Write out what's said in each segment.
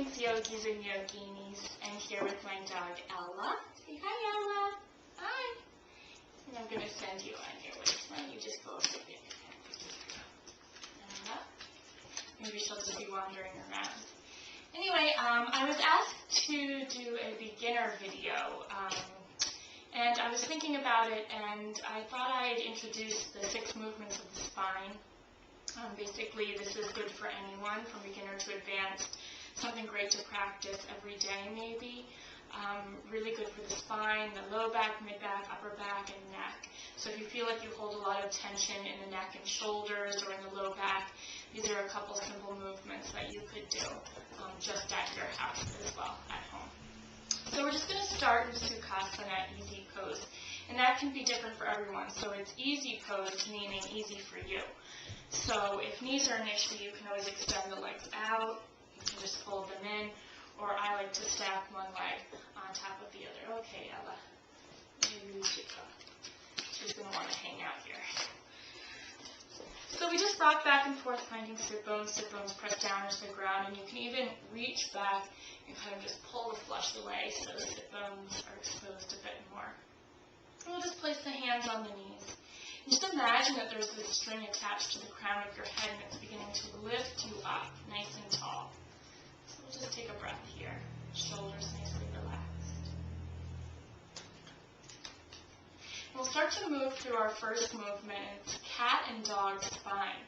greetings, yogis and yoginis. I'm here with my dog, Ella. Say hi, Ella. Hi. And I'm going to send you on your way. Why don't you just go over there? Ella. Maybe she'll just be wandering around. Anyway, I was asked to do a beginner video, and I was thinking about it, and I thought I'd introduce the 6 movements of the spine. Basically, this is good for anyone, from beginner to advanced. Something great to practice every day, maybe. Really good for the spine, the low back, mid back, upper back, and neck. So if you feel like you hold a lot of tension in the neck and shoulders or in the low back, these are a couple simple movements that you could do just at your house as well, at home. So we're just going to start in Sukhasana, easy pose. And that can be different for everyone. So it's easy pose, meaning easy for you. So if knees are an issue, you can always extend the legs out. You can just fold them in. Or I like to stack one leg on top of the other. Okay, Ella. Maybe we should go. She's going to want to hang out here. So we just rock back and forth, finding sit bones press down into the ground. And you can even reach back and kind of just pull the flesh away so the sit bones are exposed a bit more. And we'll just place the hands on the knees. And just imagine that there's this string attached to the crown of your head and it's beginning to lift you up nice and tall. So we'll just take a breath here. Shoulders nicely relaxed. We'll start to move through our first movement. It's cat and dog spine.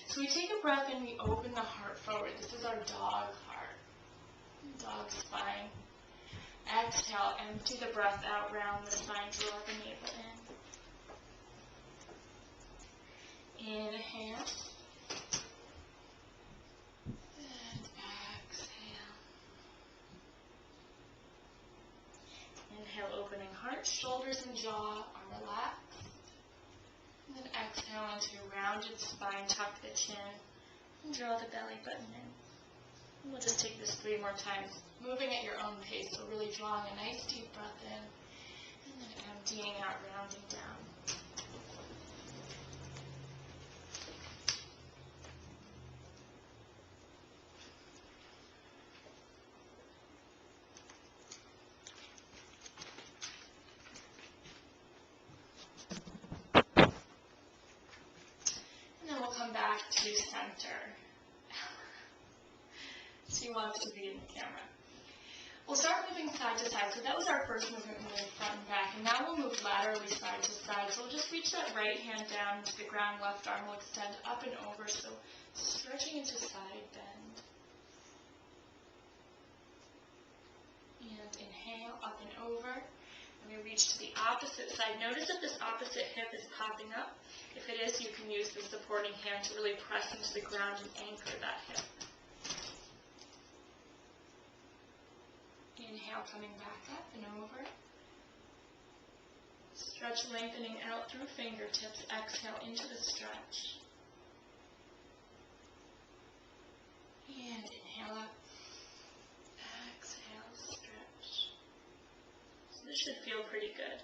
So we take a breath and we open the heart forward. This is our dog heart. Dog spine. Exhale, empty the breath out, round the spine, draw the navel in. Inhale. And exhale. Inhale, opening heart, shoulders and jaw are relaxed. And then exhale into rounded spine, tuck the chin, and draw the belly button in. And we'll just take this 3 more times, moving at your own pace, so really drawing a nice deep breath in, and then emptying out, rounding down. Back to center. She wants to be in the camera. We'll start moving side to side. So that was our first movement, moving front and back. And now we'll move laterally side to side. So we'll just reach that right hand down to the ground, left arm will extend up and over. So stretching into side bend. And inhale, up and over. And we reach to the opposite side. Notice if this opposite hip is popping up. If it is, you can use the supporting hand to really press into the ground and anchor that hip. Inhale, coming back up and over. Stretch, lengthening out through fingertips. Exhale into the stretch. And inhale up. Exhale, stretch. So this should feel pretty good.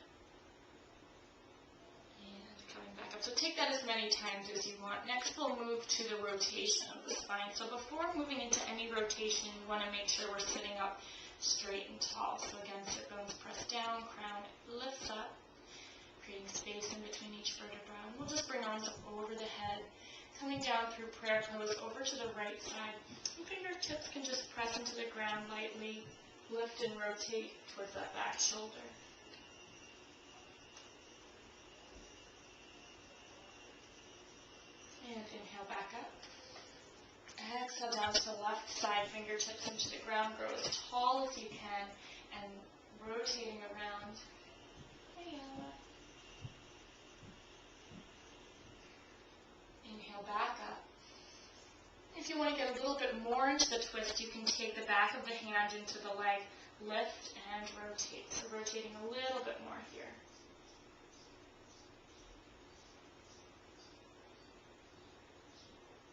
Coming back up. So take that as many times as you want. Next, we'll move to the rotation of the spine. So before moving into any rotation, you want to make sure we're sitting up straight and tall. So again, sit bones press down, crown lifts up, creating space in between each vertebra. And we'll just bring arms up over the head, coming down through prayer pose over to the right side. And fingertips can just press into the ground lightly, lift and rotate towards that back shoulder. And inhale back up. Exhale down to the left side, fingertips into the ground, grow as tall as you can, and rotating around. Inhale back up. If you want to get a little bit more into the twist, you can take the back of the hand into the leg, lift and rotate. So rotating a little bit more here.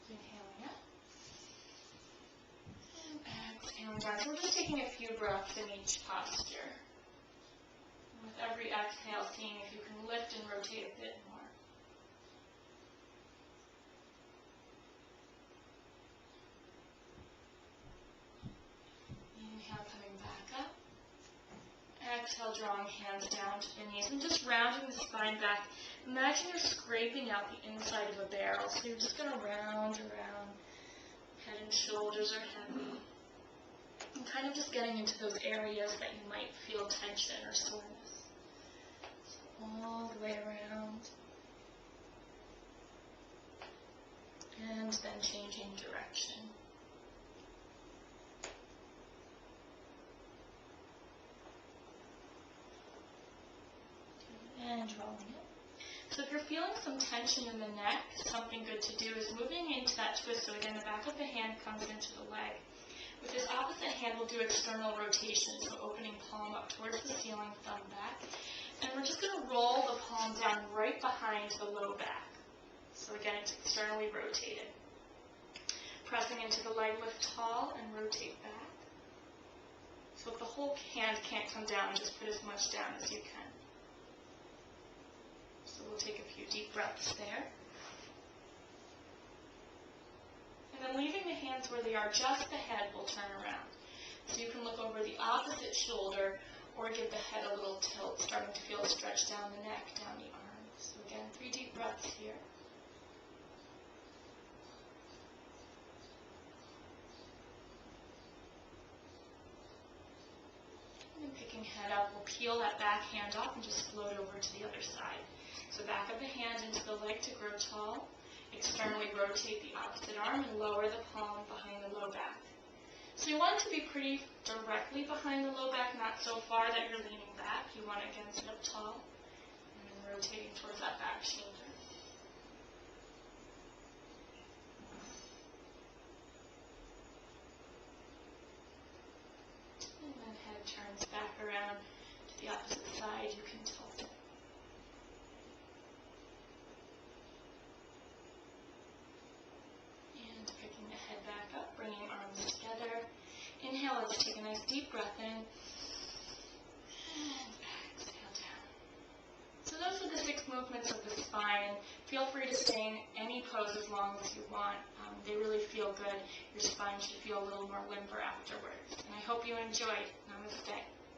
Inhaling up. And exhaling down. So we're just taking a few breaths in each posture. And with every exhale, seeing if you can lift and rotate a bit more. exhale, drawing hands down to the knees and just rounding the spine back. Imagine you're scraping out the inside of a barrel. So you're just going to round around. Head and shoulders are heavy. And kind of just getting into those areas that you might feel tension or soreness. So all the way around. And then changing direction. And rolling it. So if you're feeling some tension in the neck, something good to do is moving into that twist. So again, the back of the hand comes into the leg. With this opposite hand, we'll do external rotation, so opening palm up towards the ceiling, thumb back. And we're just going to roll the palm down right behind the low back. So again, it's externally rotated. Pressing into the leg, lift tall and rotate back. So if the whole hand can't come down, just put as much down as you can. So we'll take a few deep breaths there. And then leaving the hands where they are, just the head will turn around. So you can look over the opposite shoulder or give the head a little tilt, starting to feel a stretch down the neck, down the arms. So again, 3 deep breaths here. And then picking head up, we'll peel that back hand off and just float over to the other side. So back of the hand into the leg to grow tall. Externally rotate the opposite arm and lower the palm behind the low back. So you want it to be pretty directly behind the low back, not so far that you're leaning back. You want to again sit up tall and then rotating towards that back shoulder. And then head turns back around to the opposite side. You can tilt it. Picking the head back up, bringing arms together. Inhale, let's take a nice deep breath in. And exhale down. So those are the 6 movements of the spine. Feel free to stay in any pose as long as you want. They really feel good. Your spine should feel a little more limber afterwards. And I hope you enjoyed. Namaste.